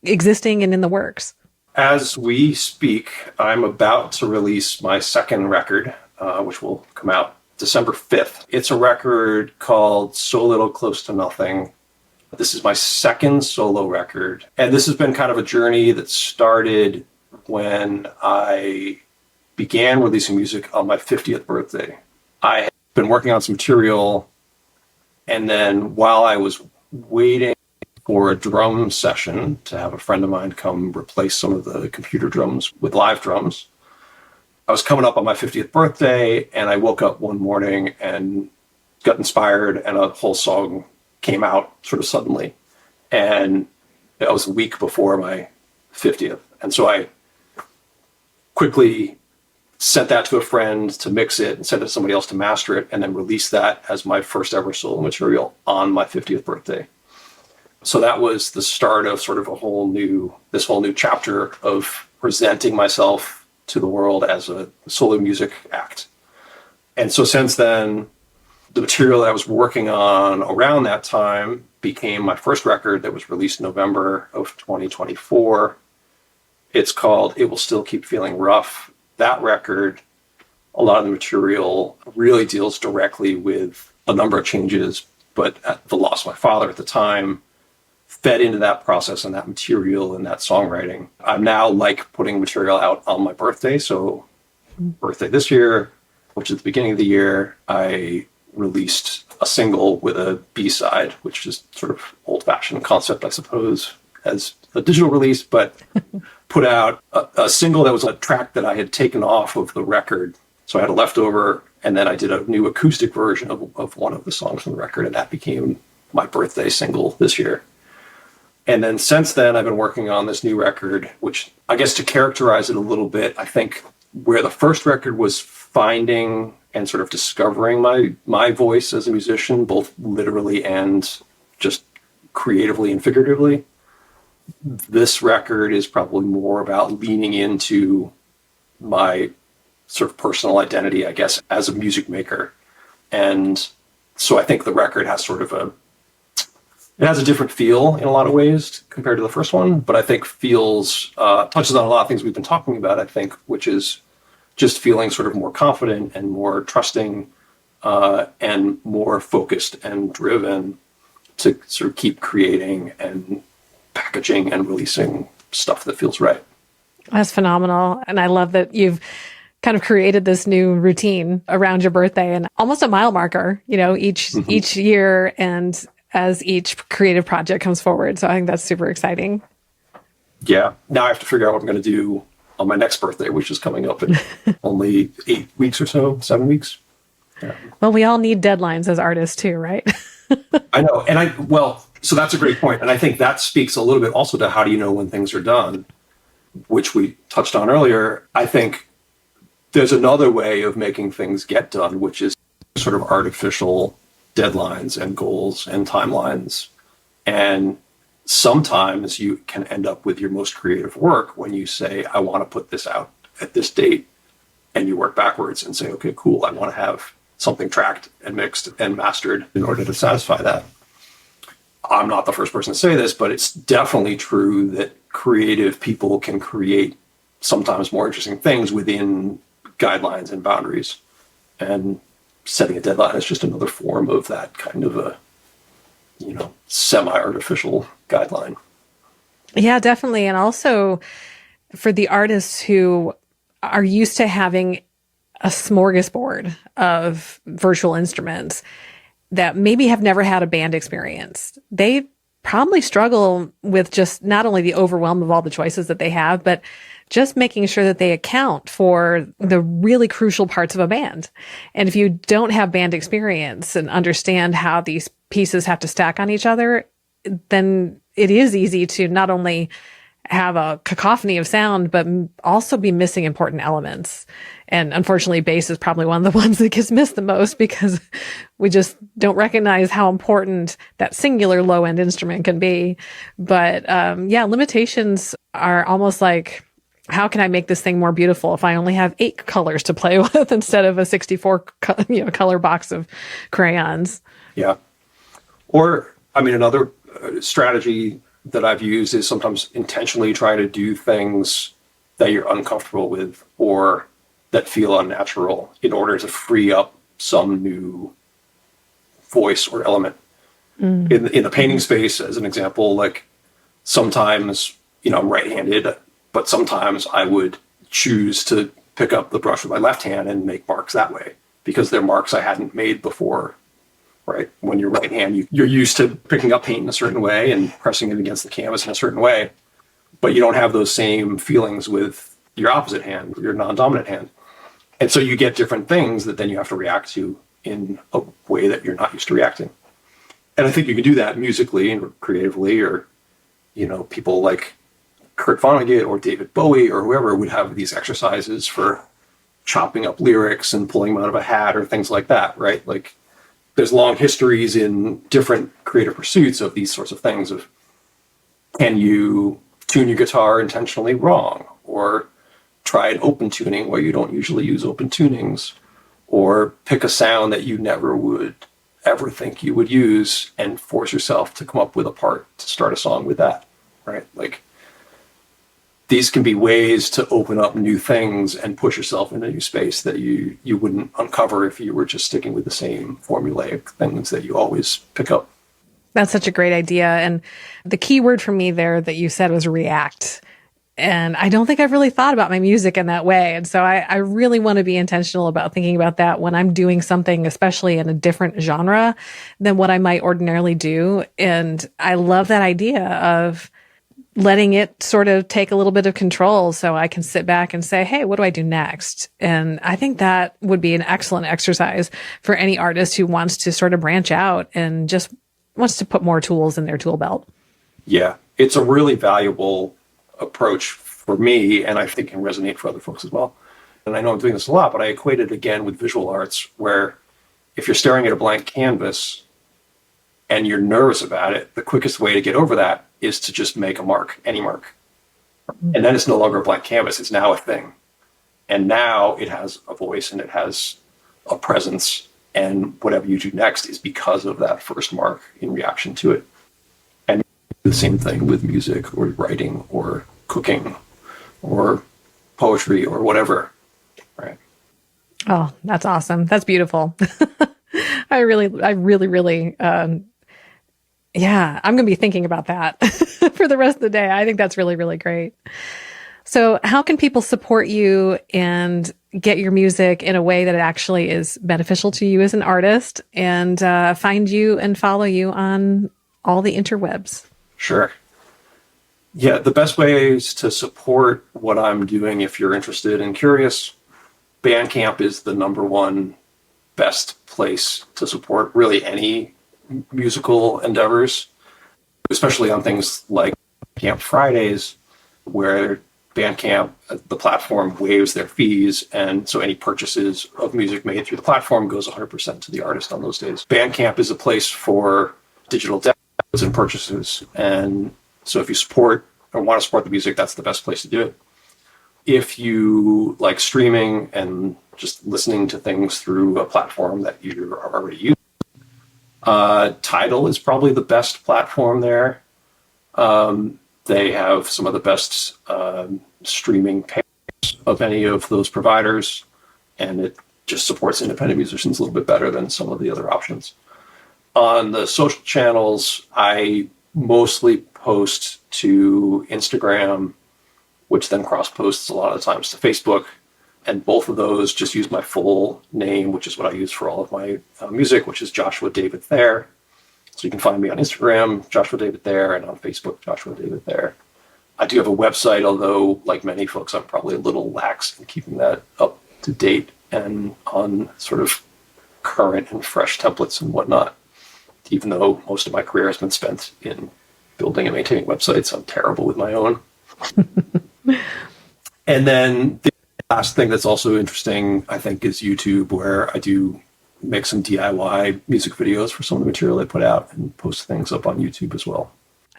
B: existing and in the works.
A: As we speak, I'm about to release my second record, which will come out December 5th. It's a record called So Little Close to Nothing. This is my second solo record. And this has been kind of a journey that started when I began releasing music on my 50th birthday. I had been working on some material, and then while I was waiting for a drum session to have a friend of mine come replace some of the computer drums with live drums, I was coming up on my 50th birthday, and I woke up one morning and got inspired, and a whole song came out sort of suddenly. And it was a week before my 50th. And so I quickly sent that to a friend to mix it and sent it to somebody else to master it, and then released that as my first ever solo material on my 50th birthday. So that was the start of sort of this whole new chapter of presenting myself to the world as a solo music act. And so since then, the material that I was working on around that time became my first record that was released in November of 2024. It's called It Will Still Keep Feeling Rough. That record, a lot of the material really deals directly with a number of changes, but the loss of my father at the time fed into that process and that material and that songwriting. I'm now putting material out on my birthday. So birthday this year, which is the beginning of the year, I released a single with a B-side, which is sort of old-fashioned concept, I suppose, as a digital release, but put out a single that was a track that I had taken off of the record. So I had a leftover, and then I did a new acoustic version of one of the songs from the record, and that became my birthday single this year. And then since then, I've been working on this new record, which I guess to characterize it a little bit, I think where the first record was finding and sort of discovering my voice as a musician, both literally and just creatively and figuratively. This record is probably more about leaning into my sort of personal identity, I guess, as a music maker. And so I think the record has sort of it has a different feel in a lot of ways compared to the first one, but I think touches on a lot of things we've been talking about, I think, which is just feeling sort of more confident and more trusting and more focused and driven to sort of keep creating and packaging and releasing stuff that feels right.
B: That's phenomenal. And I love that you've kind of created this new routine around your birthday and almost a mile marker, each year and as each creative project comes forward. So I think that's super exciting.
A: Yeah. Now I have to figure out what I'm going to do on my next birthday, which is coming up in only 8 weeks or so, 7 weeks. Yeah.
B: Well, we all need deadlines as artists too, right?
A: I know. So that's a great point. And I think that speaks a little bit also to how do you know when things are done, which we touched on earlier. I think there's another way of making things get done, which is sort of artificial deadlines and goals and timelines. And sometimes you can end up with your most creative work when you say, I want to put this out at this date. And you work backwards and say, okay, cool. I want to have something tracked and mixed and mastered in order to satisfy that. I'm not the first person to say this, but it's definitely true that creative people can create sometimes more interesting things within guidelines and boundaries. And setting a deadline is just another form of that kind of a, semi-artificial guideline.
B: Yeah, definitely. And also for the artists who are used to having a smorgasbord of virtual instruments that maybe have never had a band experience, they probably struggle with just not only the overwhelm of all the choices that they have, but just making sure that they account for the really crucial parts of a band. And if you don't have band experience and understand how these pieces have to stack on each other, then it is easy to not only have a cacophony of sound, but also be missing important elements. And unfortunately, bass is probably one of the ones that gets missed the most because we just don't recognize how important that singular low-end instrument can be. But limitations are almost like, how can I make this thing more beautiful if I only have 8 colors to play with instead of a 64 color box of crayons?
A: Yeah. Or, another strategy that I've used is sometimes intentionally try to do things that you're uncomfortable with or that feel unnatural in order to free up some new voice or element. In the painting space, as an example, like sometimes, I'm right-handed, but sometimes I would choose to pick up the brush with my left hand and make marks that way because they're marks I hadn't made before, right? When you're right hand, you're used to picking up paint in a certain way and pressing it against the canvas in a certain way, but you don't have those same feelings with your opposite hand, your non-dominant hand. And so you get different things that then you have to react to in a way that you're not used to reacting. And I think you can do that musically and creatively, or, people like Kurt Vonnegut or David Bowie or whoever would have these exercises for chopping up lyrics and pulling them out of a hat or things like that, right? Like there's long histories in different creative pursuits of these sorts of things of, can you tune your guitar intentionally wrong? Or try an open tuning where you don't usually use open tunings, or pick a sound that you never would ever think you would use and force yourself to come up with a part to start a song with that, right? Like these can be ways to open up new things and push yourself into a new space that you wouldn't uncover if you were just sticking with the same formulaic things that you always pick up.
B: That's such a great idea. And the key word for me there that you said was react. And I don't think I've really thought about my music in that way. And so I really want to be intentional about thinking about that when I'm doing something, especially in a different genre than what I might ordinarily do. And I love that idea of letting it sort of take a little bit of control so I can sit back and say, hey, what do I do next? And I think that would be an excellent exercise for any artist who wants to sort of branch out and just wants to put more tools in their tool belt.
A: Yeah, it's a really valuable approach for me, and I think can resonate for other folks as well. And I know I'm doing this a lot, but I equate it again with visual arts, where if you're staring at a blank canvas and you're nervous about it, the quickest way to get over that is to just make a mark, any mark. And then it's no longer a blank canvas, it's now a thing. And now it has a voice and it has a presence, and whatever you do next is because of that first mark in reaction to it. And the same thing with music or writing or cooking or poetry or whatever, right?
B: Oh, that's awesome. That's beautiful. I really, yeah, I'm going to be thinking about that for the rest of the day. I think that's really, really great. So how can people support you and get your music in a way that it actually is beneficial to you as an artist, and find you and follow you on all the interwebs?
A: Sure. Yeah, the best ways to support what I'm doing, if you're interested and curious, Bandcamp is the number one best place to support really any musical endeavors, especially on things like Camp Fridays, where Bandcamp, the platform, waives their fees, and so any purchases of music made through the platform goes 100% to the artist on those days. Bandcamp is a place for digital downloads and purchases, and so if you support or want to support the music, that's the best place to do it. If you like streaming and just listening to things through a platform that you are already using, Tidal is probably the best platform there. They have some of the best streaming payers of any of those providers, and it just supports independent musicians a little bit better than some of the other options. On the social channels, I mostly post to Instagram, which then cross-posts a lot of times to Facebook, and both of those just use my full name, which is what I use for all of my music, which is Joshua David Thayer. So you can find me on Instagram, Joshua David Thayer, and on Facebook, Joshua David Thayer. I do have a website, although, like many folks, I'm probably a little lax in keeping that up to date and on sort of current and fresh templates and whatnot. Even though most of my career has been spent in building and maintaining websites, I'm terrible with my own. And then the last thing that's also interesting, I think, is YouTube, where I do make some DIY music videos for some of the material I put out and post things up on YouTube as well.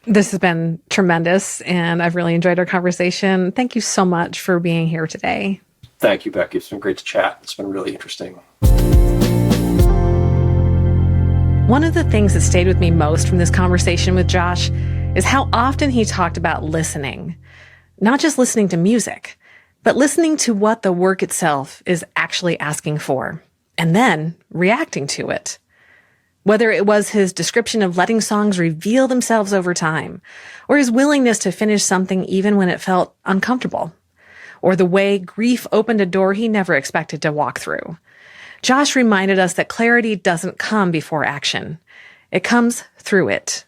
B: This has been tremendous, and I've really enjoyed our conversation. Thank you so much for being here today.
A: Thank you, Becky. It's been great to chat. It's been really interesting.
B: One of the things that stayed with me most from this conversation with Josh is how often he talked about listening. Not just listening to music, but listening to what the work itself is actually asking for, and then reacting to it. Whether it was his description of letting songs reveal themselves over time, or his willingness to finish something even when it felt uncomfortable, or the way grief opened a door he never expected to walk through. Josh reminded us that clarity doesn't come before action. It comes through it.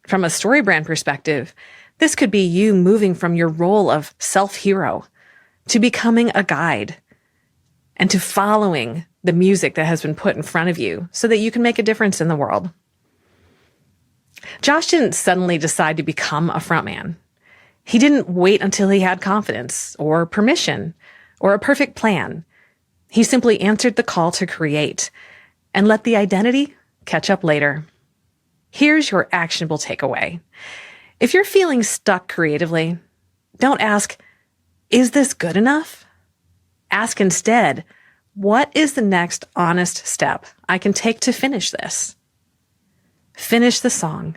B: From a StoryBrand perspective, this could be you moving from your role of self-hero to becoming a guide and to following the music that has been put in front of you so that you can make a difference in the world. Josh didn't suddenly decide to become a frontman. He didn't wait until he had confidence or permission or a perfect plan. He simply answered the call to create and let the identity catch up later. Here's your actionable takeaway. If you're feeling stuck creatively, don't ask, is this good enough? Ask instead, what is the next honest step I can take to finish this? Finish the song.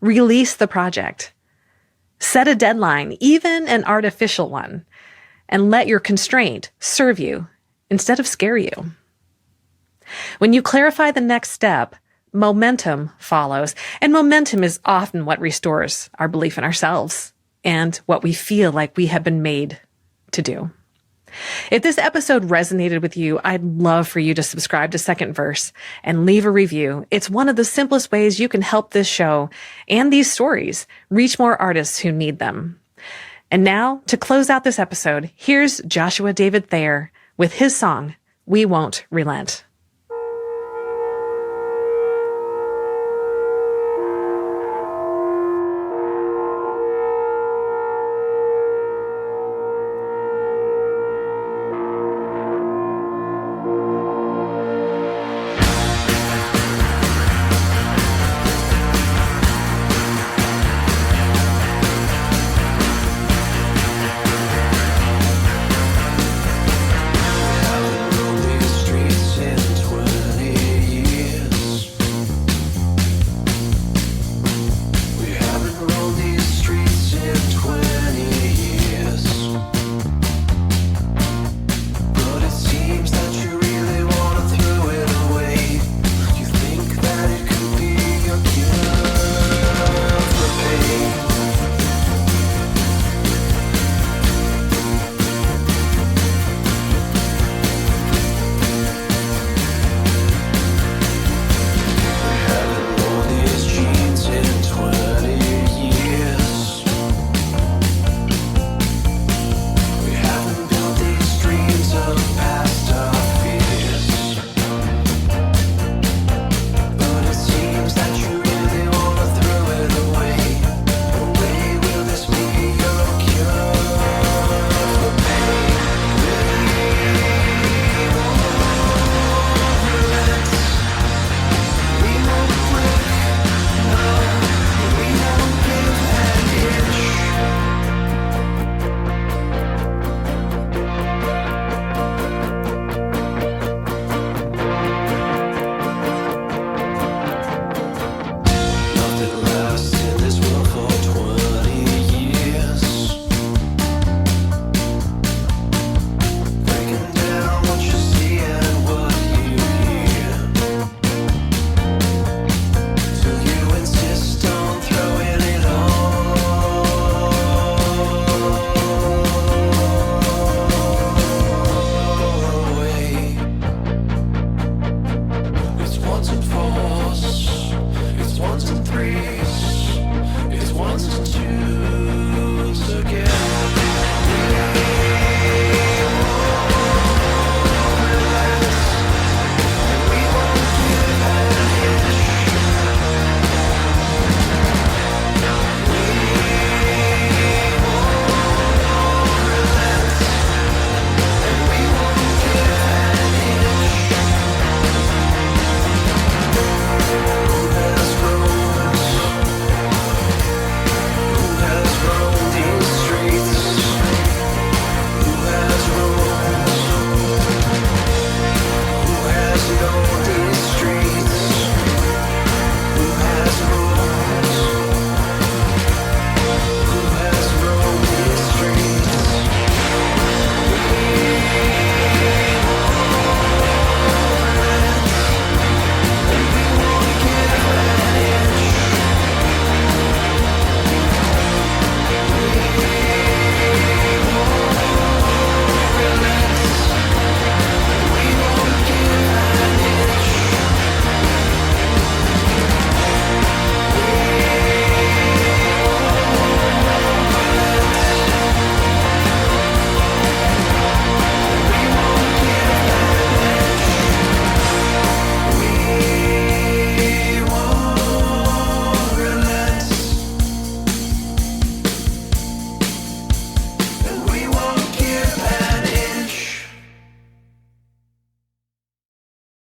B: Release the project. Set a deadline, even an artificial one, and let your constraint serve you instead of scare you. When you clarify the next step, momentum follows, and momentum is often what restores our belief in ourselves and what we feel like we have been made to do. If this episode resonated with you, I'd love for you to subscribe to Second Verse and leave a review. It's one of the simplest ways you can help this show and these stories reach more artists who need them. And now, to close out this episode, here's Joshua David Thayer with his song, We Won't Relent.